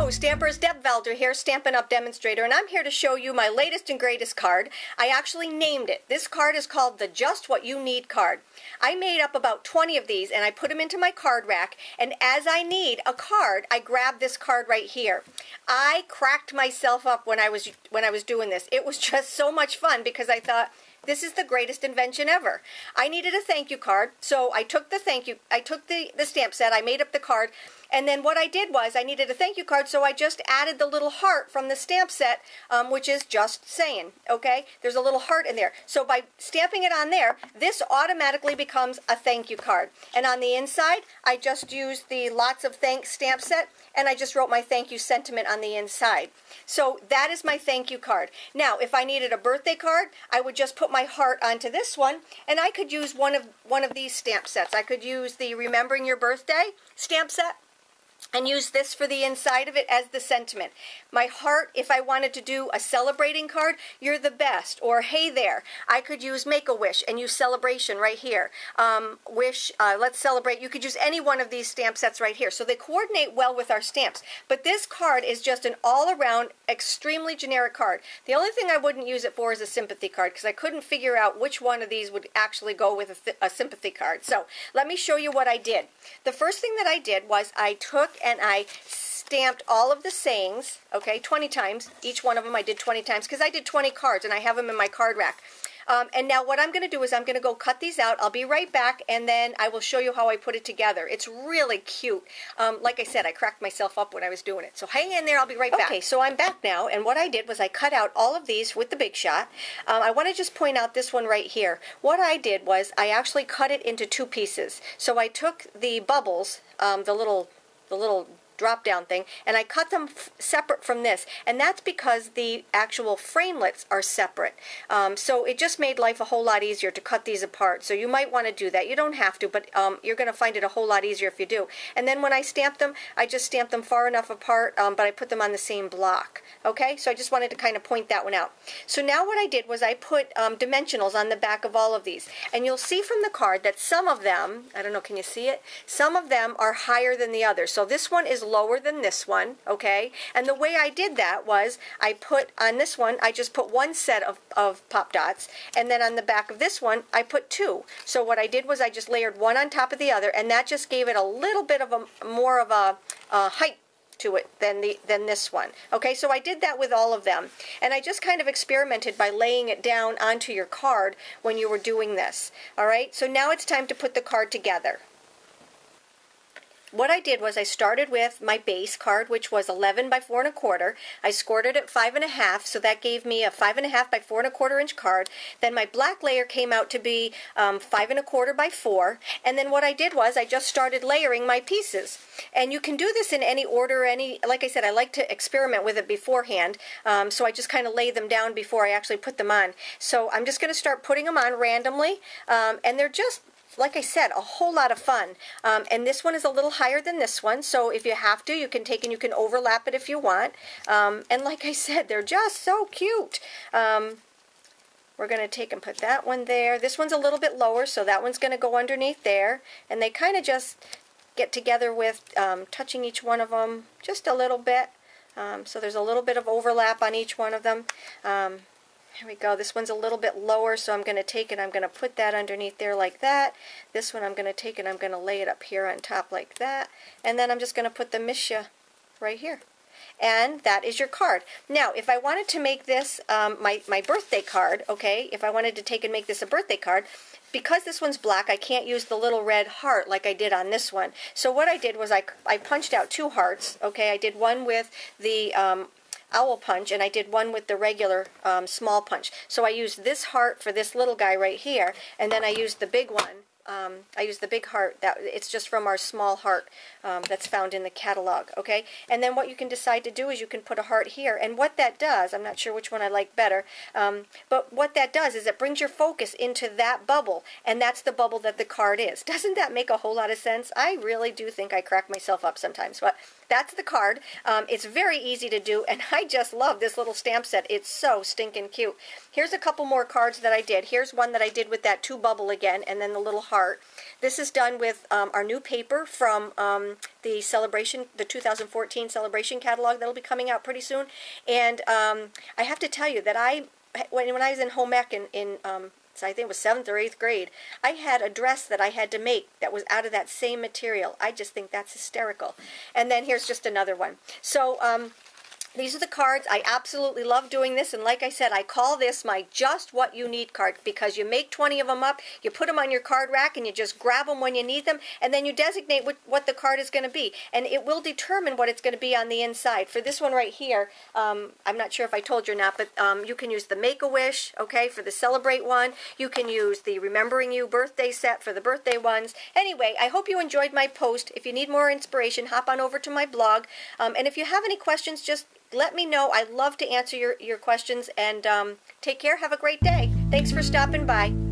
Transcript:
Hello, Stampers. Deb Valder here, Stampin' Up! Demonstrator, and I'm here to show you my latest and greatest card. I actually named it. This card is called the Just What You Need card. I made up about 20 of these, and I put them into my card rack, and as I need a card, I grab this card right here. I cracked myself up when I was doing this. It was just so much fun because I thought, this is the greatest invention ever. I needed a thank you card, so I took the stamp set, I made up the card, and then what I did was I needed a thank you card, so I just added the little heart from the stamp set, which is just saying, okay? There's a little heart in there. So by stamping it on there, this automatically becomes a thank you card. And on the inside, I just used the Lots of Thanks stamp set, and I just wrote my thank you sentiment on the inside. So that is my thank you card. Now, if I needed a birthday card, I would just put my heart onto this one, and I could use one of these stamp sets. I could use the Remembering Your Birthday stamp set and use this for the inside of it as the sentiment. My heart, if I wanted to do a celebrating card, you're the best, or hey there. I could use Make-A-Wish and use celebration right here. Wish, let's celebrate. You could use any one of these stamp sets right here. So they coordinate well with our stamps. But this card is just an all-around, extremely generic card. The only thing I wouldn't use it for is a sympathy card, because I couldn't figure out which one of these would actually go with a sympathy card. So let me show you what I did. The first thing that I did was I took and I stamped all of the sayings, okay, 20 times. Each one of them I did 20 times because I did 20 cards and I have them in my card rack. And now what I'm going to do is I'm going to go cut these out. I'll be right back, and then I will show you how I put it together. It's really cute. Like I said, I cracked myself up when I was doing it. So hang in there. I'll be right back. Okay, so I'm back now, and what I did was I cut out all of these with the Big Shot. I want to just point out this one right here. What I did was I actually cut it into two pieces. So I took the bubbles, the little drop down thing, and I cut them separate from this, and that's because the actual framelits are separate. So it just made life a whole lot easier to cut these apart. So you might want to do that. You don't have to, but you're going to find it a whole lot easier if you do. And then when I stamp them, I just stamp them far enough apart, but I put them on the same block. Okay, so I just wanted to kind of point that one out. So now what I did was I put dimensionals on the back of all of these, and you'll see from the card that some of them, I don't know, can you see it? Some of them are higher than the others. So this one is lower than this one, okay? And the way I did that was I put on this one, I just put one set of pop dots, and then on the back of this one, I put two. So what I did was I just layered one on top of the other, and that just gave it a little bit of more of a height to it than this one. Okay, so I did that with all of them, and I just kind of experimented by laying it down onto your card when you were doing this. All right, so now it's time to put the card together. What I did was I started with my base card, which was 11 by 4 1/4. I scored it at 5 1/2, so that gave me a 5 1/2 by 4 1/4 inch card. Then my black layer came out to be 5 1/4 by 4. And then what I did was I just started layering my pieces. And you can do this in any order, like I said, I like to experiment with it beforehand. So I just kind of lay them down before I actually put them on. So I'm just going to start putting them on randomly, and they're just, like I said, a whole lot of fun. And this one is a little higher than this one, so if you have to, you can take and you can overlap it if you want. And like I said, they're just so cute. We're going to take and put that one there. This one's a little bit lower, so that one's going to go underneath there. And they kind of just get together with touching each one of them just a little bit. So there's a little bit of overlap on each one of them. Here we go. This one's a little bit lower, so I'm going to take it, I'm going to put that underneath there like that. This one I'm going to take and I'm going to lay it up here on top like that. And then I'm just going to put the Misha right here. And that is your card. Now, if I wanted to make this my birthday card, okay, if I wanted to take and make this a birthday card, because this one's black, I can't use the little red heart like I did on this one. So what I did was I punched out two hearts, okay. I did one with the owl punch, and I did one with the regular small punch. So I used this heart for this little guy right here, and then I used the big one. I used the big heart. It's just from our small heart that's found in the catalog, okay? And then what you can decide to do is you can put a heart here, and what that does, I'm not sure which one I like better, but what that does is it brings your focus into that bubble, and that's the bubble that the card is. Doesn't that make a whole lot of sense? I really do think I crack myself up sometimes, but that's the card. It's very easy to do, and I just love this little stamp set. It's so stinking cute. Here's a couple more cards that I did. Here's one that I did with that 2 bubble again, and then the little heart. This is done with our new paper from the celebration, the 2014 celebration catalog that'll be coming out pretty soon. And I have to tell you that when I was in home ec so I think it was 7th or 8th grade, I had a dress that I had to make that was out of that same material. I just think that's hysterical. And then here's just another one. So these are the cards. I absolutely love doing this, and like I said, I call this my Just What You Need card, because you make 20 of them up, you put them on your card rack, and you just grab them when you need them, and then you designate what the card is going to be, and it will determine what it's going to be on the inside. For this one right here, I'm not sure if I told you or not, but you can use the Make-A-Wish, okay, for the Celebrate one. You can use the Remembering You birthday set for the birthday ones. Anyway, I hope you enjoyed my post. If you need more inspiration, hop on over to my blog, and if you have any questions, just let me know. I love to answer your questions, and take care. Have a great day. Thanks for stopping by.